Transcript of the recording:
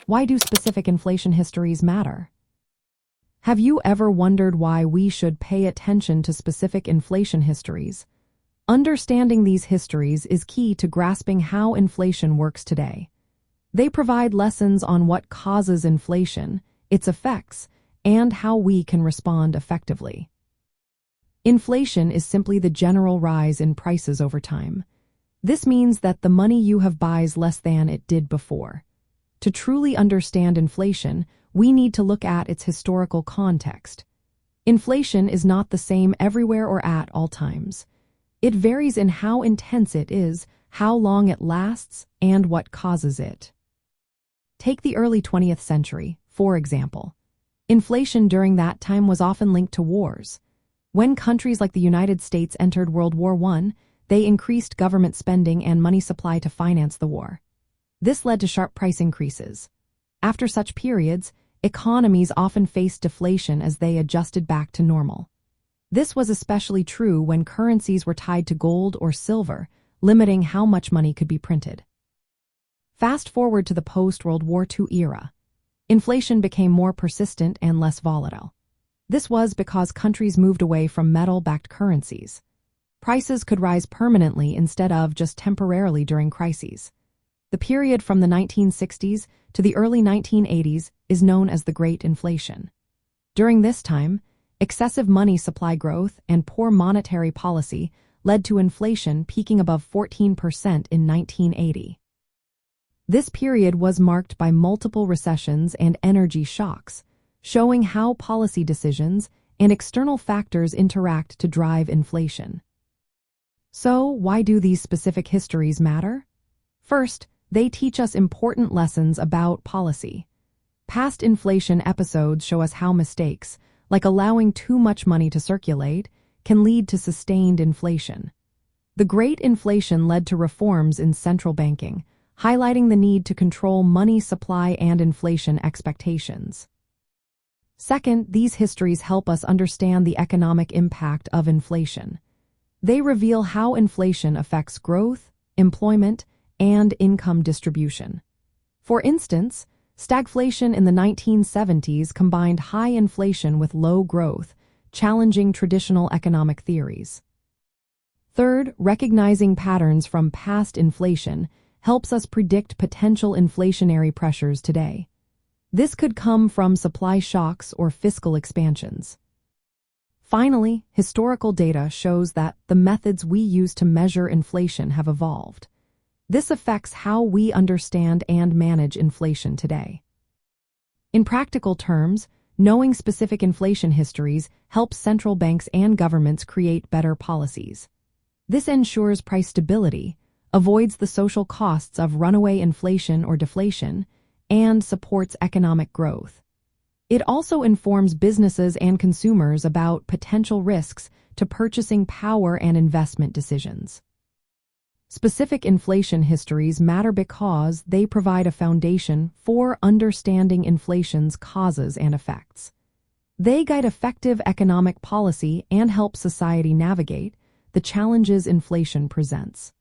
Why do specific inflation histories matter? Have you ever wondered why we should pay attention to specific inflation histories? Understanding these histories is key to grasping how inflation works today. They provide lessons on what causes inflation, its effects, and how we can respond effectively. Inflation is simply the general rise in prices over time. This means that the money you have buys less than it did before. To truly understand inflation, we need to look at its historical context. Inflation is not the same everywhere or at all times. It varies in how intense it is, how long it lasts, and what causes it. Take the early 20th century, for example. Inflation during that time was often linked to wars. When countries like the United States entered World War I, they increased government spending and money supply to finance the war. This led to sharp price increases. After such periods, economies often faced deflation as they adjusted back to normal. This was especially true when currencies were tied to gold or silver, limiting how much money could be printed. Fast forward to the post-World War II era. Inflation became more persistent and less volatile. This was because countries moved away from metal-backed currencies. Prices could rise permanently instead of just temporarily during crises. The period from the 1960s to the early 1980s is known as the Great Inflation. During this time, excessive money supply growth and poor monetary policy led to inflation peaking above 14% in 1980. This period was marked by multiple recessions and energy shocks, showing how policy decisions and external factors interact to drive inflation. So, why do these specific histories matter? First, they teach us important lessons about policy. Past inflation episodes show us how mistakes, like allowing too much money to circulate, can lead to sustained inflation. The Great Inflation led to reforms in central banking, highlighting the need to control money supply and inflation expectations. Second, these histories help us understand the economic impact of inflation. They reveal how inflation affects growth, employment, and income distribution. For instance, stagflation in the 1970s combined high inflation with low growth, challenging traditional economic theories. Third, recognizing patterns from past inflation helps us predict potential inflationary pressures today. This could come from supply shocks or fiscal expansions. Finally, historical data shows that the methods we use to measure inflation have evolved. This affects how we understand and manage inflation today. In practical terms, knowing specific inflation histories helps central banks and governments create better policies. This ensures price stability, avoids the social costs of runaway inflation or deflation, and supports economic growth. It also informs businesses and consumers about potential risks to purchasing power and investment decisions. Specific inflation histories matter because they provide a foundation for understanding inflation's causes and effects. They guide effective economic policy and help society navigate the challenges inflation presents.